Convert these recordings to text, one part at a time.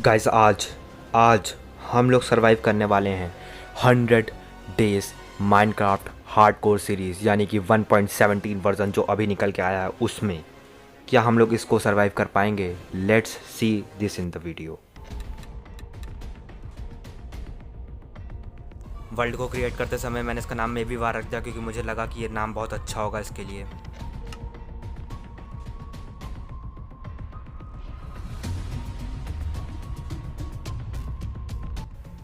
Guys आज आज हम लोग सरवाइव करने वाले हैं 100 डेज माइनक्राफ्ट हार्डकोर सीरीज़, यानी कि 1.17 वर्जन जो अभी निकल के आया है उसमें। क्या हम लोग इसको सरवाइव कर पाएंगे? Let's see this in the video. World को क्रिएट करते समय मैंने इसका नाम मेबी वार रख दिया क्योंकि मुझे लगा कि ये नाम बहुत अच्छा होगा इसके लिए।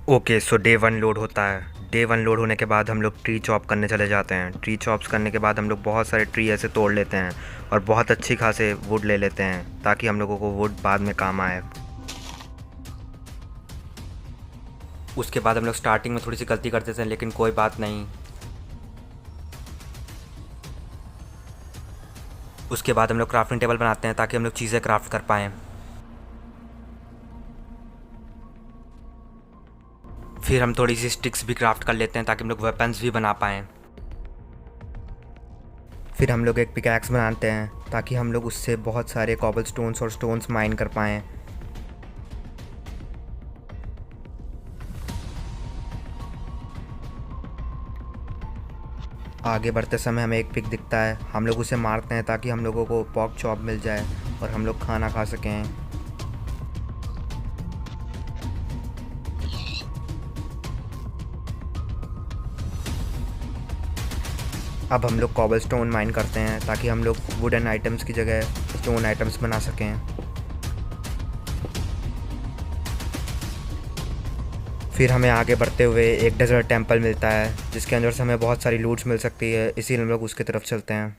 ओके, सो डे 1 लोड होता है। डे 1 लोड होने के बाद हम लोग ट्री चॉप करने चले जाते हैं। ट्री चॉप्स करने के बाद हम लोग बहुत सारे ट्री ऐसे तोड़ लेते हैं और बहुत अच्छी खासे वुड ले लेते हैं ताकि हम लोगों को वुड बाद में काम आए। उसके बाद हम लोग स्टार्टिंग में थोड़ी सी गलती करते थे, लेकिन कोई बात नहीं। उसके बाद हम लोग क्राफ्टिंग टेबल बनाते हैं ताकि हम लोग चीज़ें क्राफ्ट कर पाएँ। फिर हम थोड़ी सी स्टिक्स भी क्राफ्ट कर लेते हैं ताकि हम लोग वेपन्स भी बना पाएँ। फिर हम लोग एक पिकैक्स बनाते हैं ताकि हम लोग उससे बहुत सारे कॉबल स्टोन्स और स्टोन्स माइन कर पाएँ। आगे बढ़ते समय हमें एक पिक दिखता है, हम लोग उसे मारते हैं ताकि हम लोगों को पॉर्क चॉप मिल जाए और हम लोग खाना खा सकें। अब हम लोग कॉबल स्टोन माइन करते हैं ताकि हम लोग वुडन आइटम्स की जगह स्टोन आइटम्स बना सकें। फिर हमें आगे बढ़ते हुए एक डेजर्ट टेंपल मिलता है जिसके अंदर से हमें बहुत सारी लूट्स मिल सकती है, इसीलिए हम लोग उसकी तरफ चलते हैं।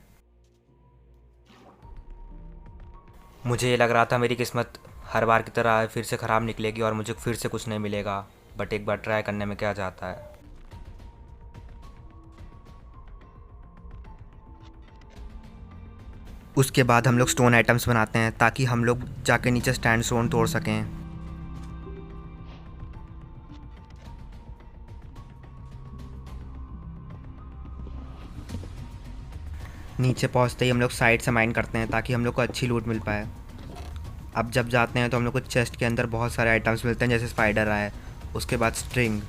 मुझे ये लग रहा था मेरी किस्मत हर बार की तरह फिर से ख़राब निकलेगी और मुझे फिर से कुछ नहीं मिलेगा, बट एक बार ट्राई करने में क्या जाता है। उसके बाद हम लोग स्टोन आइटम्स बनाते हैं ताकि हम लोग जाके नीचे स्टैंड स्टोन तोड़ सकें। नीचे पहुंचते ही हम लोग साइड से माइन करते हैं ताकि हम लोग को अच्छी लूट मिल पाए। अब जब जाते हैं तो हम लोग को चेस्ट के अंदर बहुत सारे आइटम्स मिलते हैं, जैसे स्पाइडर आए, उसके बाद स्ट्रिंग,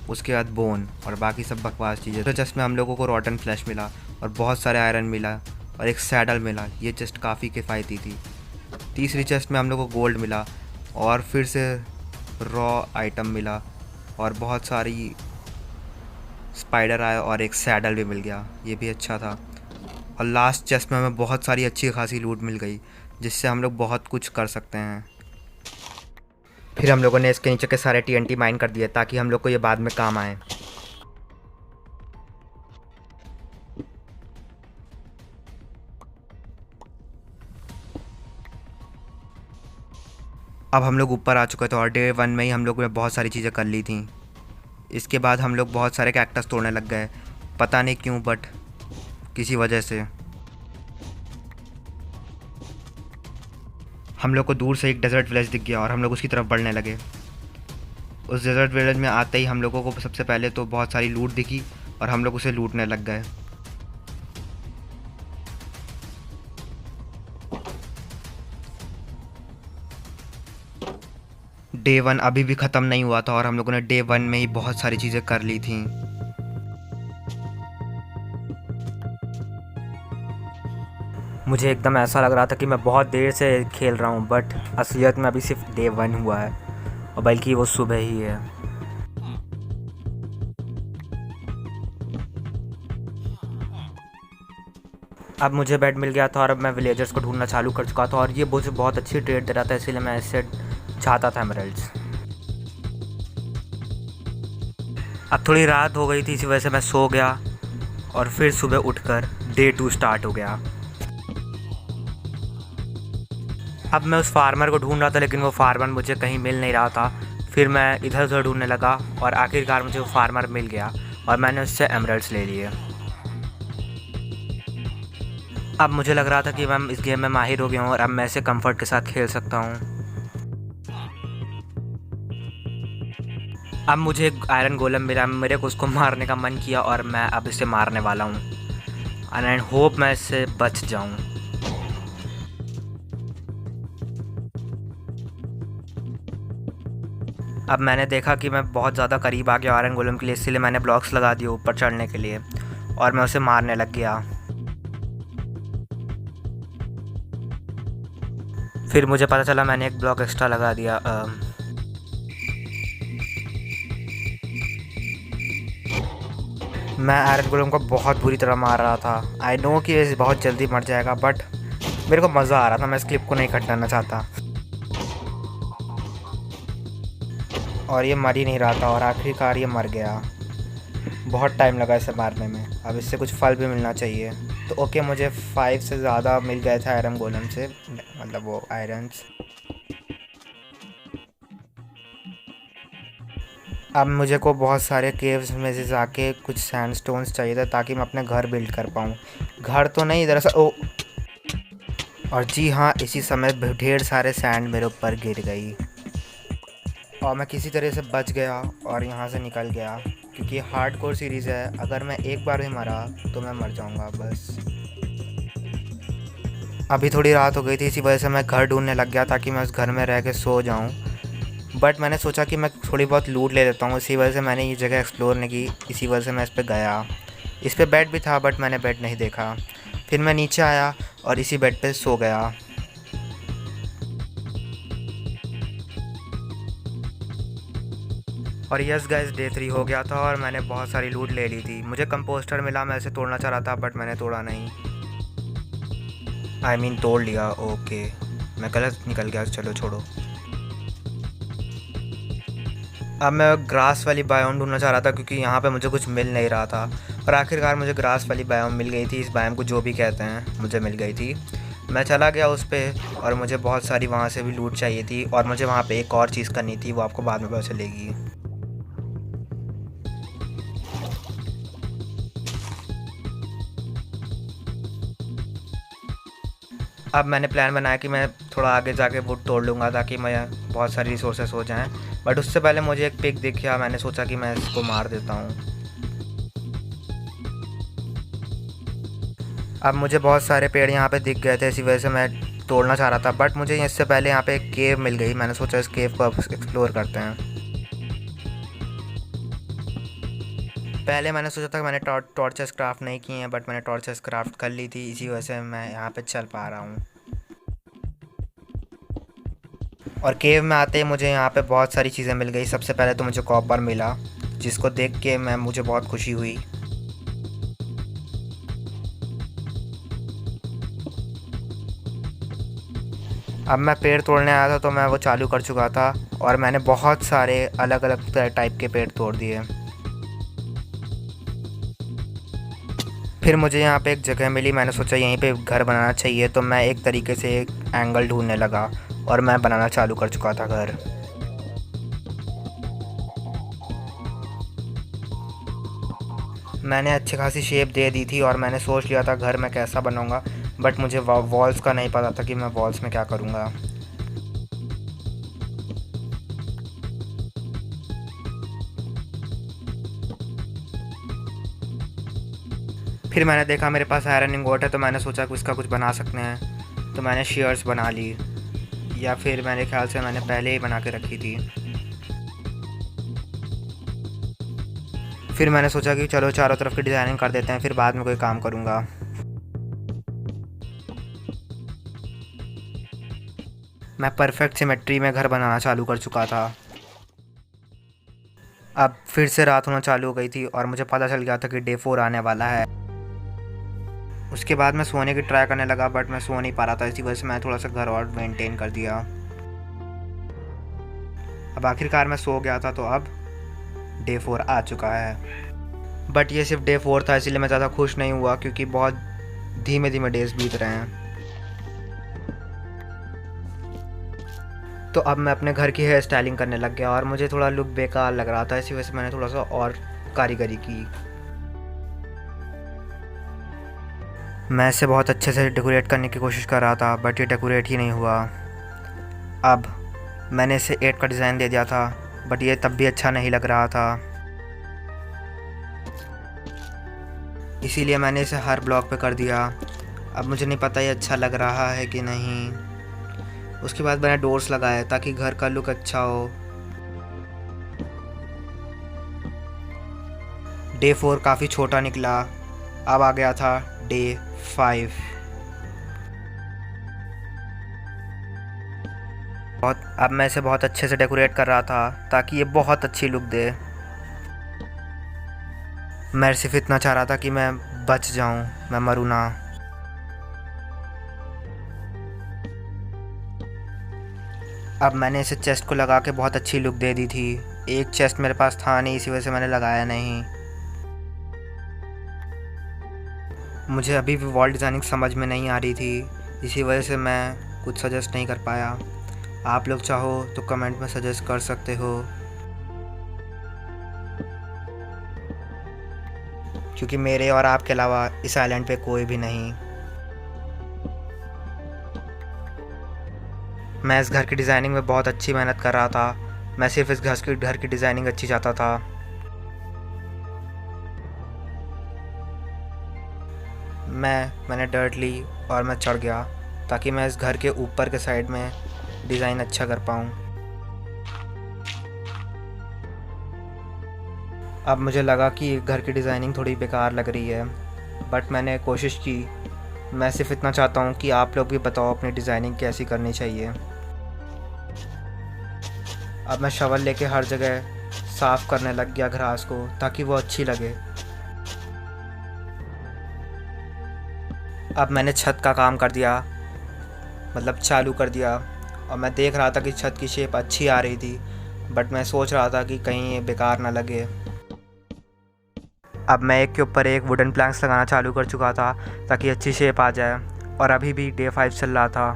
उसके बाद बोन और बाकी सब बकवास चीज़ें। तो चेस्ट में हम लोगों को रॉटन फ्लैश मिला और बहुत सारे आयरन मिला और एक सैडल मिला। ये चेस्ट काफ़ी किफ़ायती थी। तीसरी चेस्ट में हम लोग को गोल्ड मिला और फिर से रॉ आइटम मिला और बहुत सारी स्पाइडर आए और एक सैडल भी मिल गया, ये भी अच्छा था। और लास्ट चेस्ट में हमें बहुत सारी अच्छी खासी लूट मिल गई जिससे हम लोग बहुत कुछ कर सकते हैं। फिर हम लोगों ने इसके नीचे के सारे TNT माइन कर दिए ताकि हम लोग को ये बाद में काम आए। अब हम लोग ऊपर आ चुके थे और डे 1 में ही हम लोग ने बहुत सारी चीज़ें कर ली थी। इसके बाद हम लोग बहुत सारे कैक्टस तोड़ने लग गए, पता नहीं क्यों, बट किसी वजह से। हम लोग को दूर से एक डेजर्ट विलेज दिख गया और हम लोग उसकी तरफ बढ़ने लगे। उस डेजर्ट विलेज में आते ही हम लोगों को सबसे पहले तो बहुत सारी लूट दिखी और हम लोग उसे लूटने लग गए। डे 1 अभी भी ख़त्म नहीं हुआ था और हम लोगों ने डे 1 में ही बहुत सारी चीज़ें कर ली थी। मुझे एकदम ऐसा लग रहा था कि मैं बहुत देर से खेल रहा हूँ, बट असलियत में अभी सिर्फ डे 1 हुआ है और बल्कि वो सुबह ही है। अब मुझे बेड मिल गया था और अब मैं विलेजर्स को ढूंढना चालू कर चुका था और ये मुझे बहुत अच्छी ट्रेड दे रहा था, इसीलिए मैं इससे चाहता था एमरल्ड्स। अब थोड़ी रात हो गई थी, इसी वजह से मैं सो गया और फिर सुबह उठकर डे 2 स्टार्ट हो गया। अब मैं उस फार्मर को ढूंढ रहा था लेकिन वो फार्मर मुझे कहीं मिल नहीं रहा था। फिर मैं इधर उधर ढूंढने लगा और आखिरकार मुझे वो फार्मर मिल गया और मैंने उससे एमरल्ड्स ले लिए। अब मुझे लग रहा था कि मैं इस गेम में माहिर हो गया हूँ और अब मैं इसे कंफर्ट के साथ खेल सकता हूँ। अब मुझे एक आयरन गोलम मिला, मेरे को उसको मारने का मन किया और मैं अब इसे मारने वाला हूँ एंड आई होप मैं इससे बच जाऊँ। अब मैंने देखा कि मैं बहुत ज़्यादा करीब आ गया आयरन गोलम के लिए, इसलिए मैंने ब्लॉक्स लगा दिए ऊपर चढ़ने के लिए और मैं उसे मारने लग गया। फिर मुझे पता चला मैंने एक ब्लॉक एक्स्ट्रा लगा दिया। मैं आयरन गोलम को बहुत बुरी तरह मार रहा था। आई नो कि ये बहुत जल्दी मर जाएगा, बट मेरे को मज़ा आ रहा था। मैं इस क्लिप को नहीं कट करना चाहता। और ये मर ही नहीं रहा था और आखिरकार ये मर गया। बहुत टाइम लगा इसे मारने में। अब इससे कुछ फल भी मिलना चाहिए। तो ओके, मुझे 5 से ज़्यादा मिल गए थे आयरन गोलम से, मतलब वो आयरन्स। अब मुझे को बहुत सारे केव्स में से जाके कुछ सैंडस्टोन्स चाहिए था ताकि मैं अपने घर बिल्ड कर पाऊँ। घर तो नहीं, दरअसल ओ, और जी हाँ, इसी समय ढेर सारे सैंड मेरे ऊपर गिर गई और मैं किसी तरह से बच गया और यहाँ से निकल गया, क्योंकि हार्डकोर सीरीज़ है। अगर मैं एक बार भी मरा तो मैं मर जाऊँगा बस। अभी थोड़ी रात हो गई थी, इसी वजह से मैं घर ढूंढने लग गया ताकि मैं उस घर में रह के सो जाऊँ। बट मैंने सोचा कि मैं थोड़ी बहुत लूट ले लेता हूँ, इसी वजह से मैंने ये जगह एक्सप्लोर नहीं की। इसी वजह से मैं इस पर गया। इस पर बेड भी था बट मैंने बेड नहीं देखा। फिर मैं नीचे आया और इसी बेड पे सो गया। और यस गाइस, डे 3 हो गया था और मैंने बहुत सारी लूट ले ली थी। मुझे कंपोस्टर मिला, मैं इसे तोड़ना चाह रहा था बट मैंने तोड़ा नहीं। आई मीन तोड़ लिया। ओके, मैं गलत निकल गया, चलो छोड़ो। अब मैं ग्रास वाली बायोम ढूंढना चाह रहा था क्योंकि यहाँ पे मुझे कुछ मिल नहीं रहा था, और आखिरकार मुझे ग्रास वाली बायोम मिल गई थी। इस बायोम को जो भी कहते हैं, मुझे मिल गई थी। मैं चला गया उस पर और मुझे बहुत सारी वहाँ से भी लूट चाहिए थी और मुझे वहाँ पे एक और चीज़ करनी थी, वो आपको बाद में पता चलेगी। अब मैंने प्लान बनाया कि मैं थोड़ा आगे जाके वुड तोड़ लूँगा ताकि मैं बहुत सारी रिसोर्सेस हो जाएं। बट उससे पहले मुझे एक पिग दिख गया। मैंने सोचा कि मैं इसको मार देता हूँ। अब मुझे बहुत सारे पेड़ यहाँ पे दिख गए थे, इसी वजह से मैं तोड़ना चाह रहा था। बट मुझे इससे पहले यहाँ पे एक केव मिल गई। मैंने सोचा इस केव को अब एक्सप्लोर करते हैं। पहले मैंने सोचा था कि मैंने टॉर्चेस क्राफ्ट नहीं किए हैं, बट मैंने टॉर्चेस क्राफ्ट कर ली थी, इसी वजह से मैं यहाँ पे चल पा रहा हूँ। और केव में आते ही मुझे यहाँ पे बहुत सारी चीज़ें मिल गई। सबसे पहले तो मुझे कॉपर मिला, जिसको देख के मुझे बहुत खुशी हुई। अब मैं पेड़ तोड़ने आया था तो मैं वो चालू कर चुका था और मैंने बहुत सारे अलग अलग टाइप के पेड़ तोड़ दिए। फिर मुझे यहाँ पे एक जगह मिली। मैंने सोचा यहीं पे घर बनाना चाहिए, तो मैं एक तरीके से एक एंगल ढूंढने लगा और मैं बनाना चालू कर चुका था घर। मैंने अच्छी खासी शेप दे दी थी और मैंने सोच लिया था घर में कैसा बनाऊंगा, बट मुझे वॉल्स का नहीं पता था कि मैं वॉल्स में क्या करूंगा। फिर मैंने देखा मेरे पास आयरन इंगोट है, तो मैंने सोचा कि इसका कुछ बना सकते हैं। तो मैंने शेयर्स बना ली, या फिर मेरे ख्याल से मैंने पहले ही बना के रखी थी। फिर मैंने सोचा कि चलो चारों तरफ की डिज़ाइनिंग कर देते हैं, फिर बाद में कोई काम करूँगा। मैं परफेक्ट सिमेट्री में घर बनाना चालू कर चुका था। अब फिर से रात होना चालू हो गई थी और मुझे पता चल गया था कि डे 4 आने वाला है। उसके बाद मैं सोने की ट्राई करने लगा, बट मैं सो नहीं पा रहा था, इसी वजह से मैं थोड़ा सा घर और मेंटेन कर दिया। अब आखिरकार मैं सो गया था, तो अब डे 4 आ चुका है। बट ये सिर्फ डे 4 था, इसलिए मैं ज़्यादा खुश नहीं हुआ क्योंकि बहुत धीमे धीमे डेज बीत रहे हैं। तो अब मैं अपने घर की हेयर स्टाइलिंग करने लग गया और मुझे थोड़ा लुक बेकार लग रहा था, इसी वजह से मैंने थोड़ा सा और कारीगरी की। मैं इसे बहुत अच्छे से डेकोरेट करने की कोशिश कर रहा था, बट ये डेकोरेट ही नहीं हुआ। अब मैंने इसे 8 का डिज़ाइन दे दिया था, बट ये तब भी अच्छा नहीं लग रहा था, इसीलिए मैंने इसे हर ब्लॉक पे कर दिया। अब मुझे नहीं पता ये अच्छा लग रहा है कि नहीं। उसके बाद मैंने डोर्स लगाए ताकि घर का लुक अच्छा हो। डे 4 काफ़ी छोटा निकला। अब आ गया था डे 5। अब मैं इसे बहुत अच्छे से डेकोरेट कर रहा था ताकि ये बहुत अच्छी लुक दे। मैं सिर्फ इतना चाह रहा था कि मैं बच जाऊं, मैं मरूं ना। अब मैंने इसे चेस्ट को लगा के बहुत अच्छी लुक दे दी थी। एक चेस्ट मेरे पास था नहीं, इसी वजह से मैंने लगाया नहीं। मुझे अभी भी वॉल डिज़ाइनिंग समझ में नहीं आ रही थी, इसी वजह से मैं कुछ सजेस्ट नहीं कर पाया। आप लोग चाहो तो कमेंट में सजेस्ट कर सकते हो, क्योंकि मेरे और आपके अलावा इस आइलैंड पे कोई भी नहीं। मैं इस घर की डिज़ाइनिंग में बहुत अच्छी मेहनत कर रहा था। मैं सिर्फ इस घर की डिज़ाइनिंग अच्छी चाहता था। मैंने डर्ट ली और मैं चढ़ गया ताकि मैं इस घर के ऊपर के साइड में डिज़ाइन अच्छा कर पाऊँ। अब मुझे लगा कि घर की डिज़ाइनिंग थोड़ी बेकार लग रही है, बट मैंने कोशिश की। मैं सिर्फ इतना चाहता हूँ कि आप लोग भी बताओ अपनी डिज़ाइनिंग कैसी करनी चाहिए। अब मैं शवल लेके हर जगह साफ़ करने लग गया घास को, ताकि वो अच्छी लगे। अब मैंने छत का काम कर दिया, मतलब चालू कर दिया, और मैं देख रहा था कि छत की शेप अच्छी आ रही थी, बट मैं सोच रहा था कि कहीं ये बेकार ना लगे। अब मैं एक के ऊपर एक वुडन प्लैंक्स लगाना चालू कर चुका था ताकि अच्छी शेप आ जाए, और अभी भी डे 5 चल रहा था।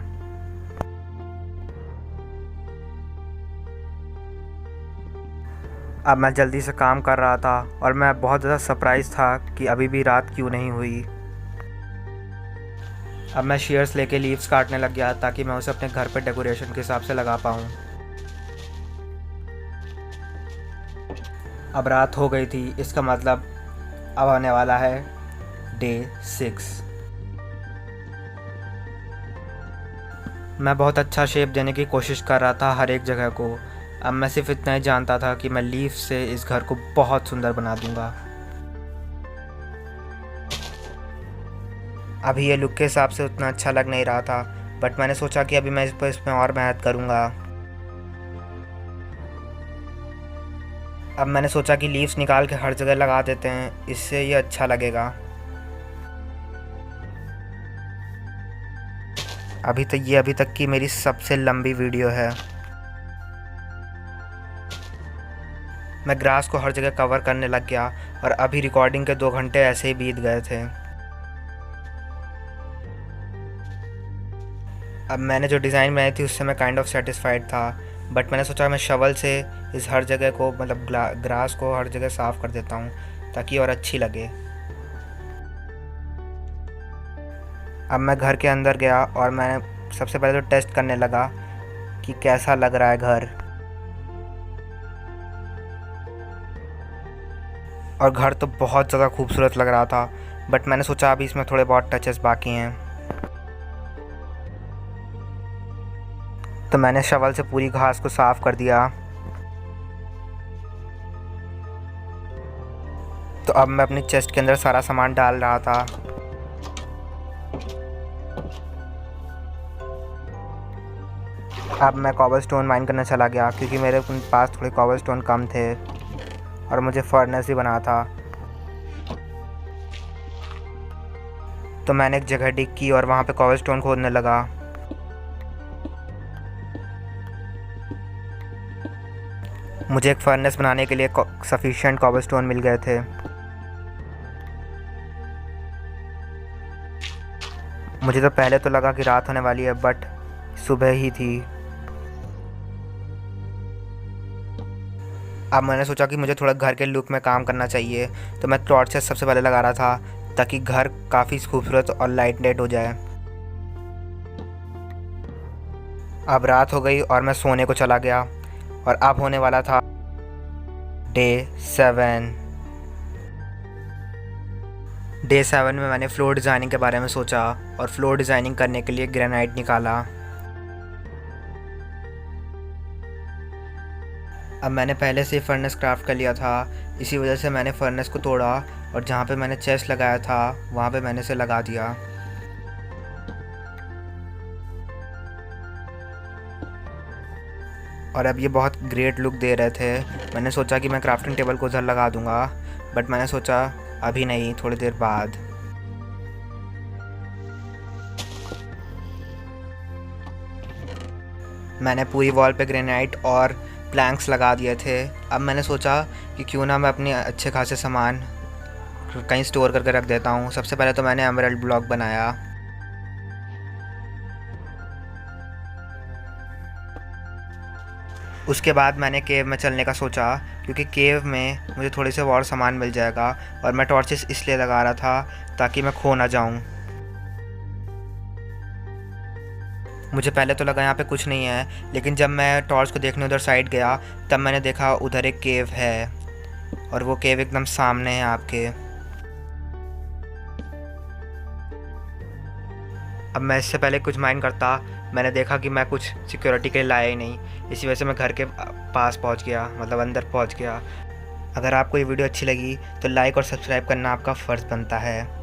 अब मैं जल्दी से काम कर रहा था और मैं बहुत ज़्यादा सरप्राइज़ था कि अभी भी रात क्यों नहीं हुई। अब मैं शेयर्स लेके लीव्स काटने लग गया ताकि मैं उसे अपने घर पर डेकोरेशन के हिसाब से लगा पाऊँ। अब रात हो गई थी, इसका मतलब अब आने वाला है डे 6। मैं बहुत अच्छा शेप देने की कोशिश कर रहा था हर एक जगह को। अब मैं सिर्फ इतना ही जानता था कि मैं लीफ से इस घर को बहुत सुंदर बना दूंगा। अभी ये लुक के हिसाब से उतना अच्छा लग नहीं रहा था, बट मैंने सोचा कि अभी मैं इसमें और मेहनत करूंगा। अब मैंने सोचा कि लीव्स निकाल के हर जगह लगा देते हैं, इससे ये अच्छा लगेगा। अभी तक की मेरी सबसे लंबी वीडियो है। मैं ग्रास को हर जगह कवर करने लग गया और अभी रिकॉर्डिंग के 2 घंटे ऐसे ही बीत गए थे। अब मैंने जो डिज़ाइन बनाई थी उससे मैं काइंड ऑफ सेटिस्फाइड था, बट मैंने सोचा मैं शवल से इस हर जगह को, मतलब ग्रास को हर जगह साफ़ कर देता हूँ ताकि और अच्छी लगे। अब मैं घर के अंदर गया और मैंने सबसे पहले तो टेस्ट करने लगा कि कैसा लग रहा है घर। और घर तो बहुत ज़्यादा खूबसूरत लग रहा था, बट मैंने सोचा अभी इसमें थोड़े बहुत टचेस बाकी हैं। तो मैंने शवल से पूरी घास को साफ़ कर दिया। तो अब मैं अपनी चेस्ट के अंदर सारा सामान डाल रहा था। अब मैं कॉबलस्टोन माइन करने चला गया क्योंकि मेरे पास थोड़े कॉबलस्टोन कम थे और मुझे फर्नेस भी बना था। तो मैंने एक जगह डिग की और वहाँ पे कॉबलस्टोन खोदने लगा। मुझे एक फर्नेस बनाने के लिए सफिशिएंट कॉबलस्टोन मिल गए थे। मुझे तो पहले तो लगा कि रात होने वाली है, बट सुबह ही थी। अब मैंने सोचा कि मुझे थोड़ा घर के लुक में काम करना चाहिए, तो मैं टॉर्चेस सबसे पहले लगा रहा था ताकि घर काफ़ी खूबसूरत और लाइट हो जाए। अब रात हो गई और मैं सोने को चला गया और अब होने वाला था डे 7। डे 7 में मैंने फ्लोर डिज़ाइनिंग के बारे में सोचा और फ्लोर डिज़ाइनिंग करने के लिए ग्रेनाइट निकाला। अब मैंने पहले से ही फर्नेस क्राफ्ट कर लिया था, इसी वजह से मैंने फर्नेस को तोड़ा और जहाँ पे मैंने चेस्ट लगाया था वहाँ पे मैंने इसे लगा दिया। और अब ये बहुत ग्रेट लुक दे रहे थे। मैंने सोचा कि मैं क्राफ्टिंग टेबल को उधर लगा दूंगा, बट मैंने सोचा अभी नहीं, थोड़ी देर बाद। मैंने पूरी वॉल पे ग्रेनाइट और प्लैंक्स लगा दिए थे। अब मैंने सोचा कि क्यों ना मैं अपने अच्छे खासे सामान कहीं स्टोर करके रख देता हूँ। सबसे पहले तो मैंने एमराल्ड ब्लॉक बनाया। उसके बाद मैंने केव में चलने का सोचा, क्योंकि केव में मुझे थोड़े से और सामान मिल जाएगा। और मैं टॉर्चेस इसलिए लगा रहा था ताकि मैं खो ना जाऊं। मुझे पहले तो लगा यहाँ पे कुछ नहीं है, लेकिन जब मैं टॉर्च को देखने उधर साइड गया तब मैंने देखा उधर एक केव है, और वो केव एकदम सामने है आपके। अब मैं इससे पहले कुछ माइंड करता, मैंने देखा कि मैं कुछ सिक्योरिटी के लिए लाया ही नहीं, इसी वजह से मैं घर के पास पहुंच गया, मतलब अंदर पहुंच गया। अगर आपको ये वीडियो अच्छी लगी तो लाइक और सब्सक्राइब करना आपका फ़र्ज़ बनता है।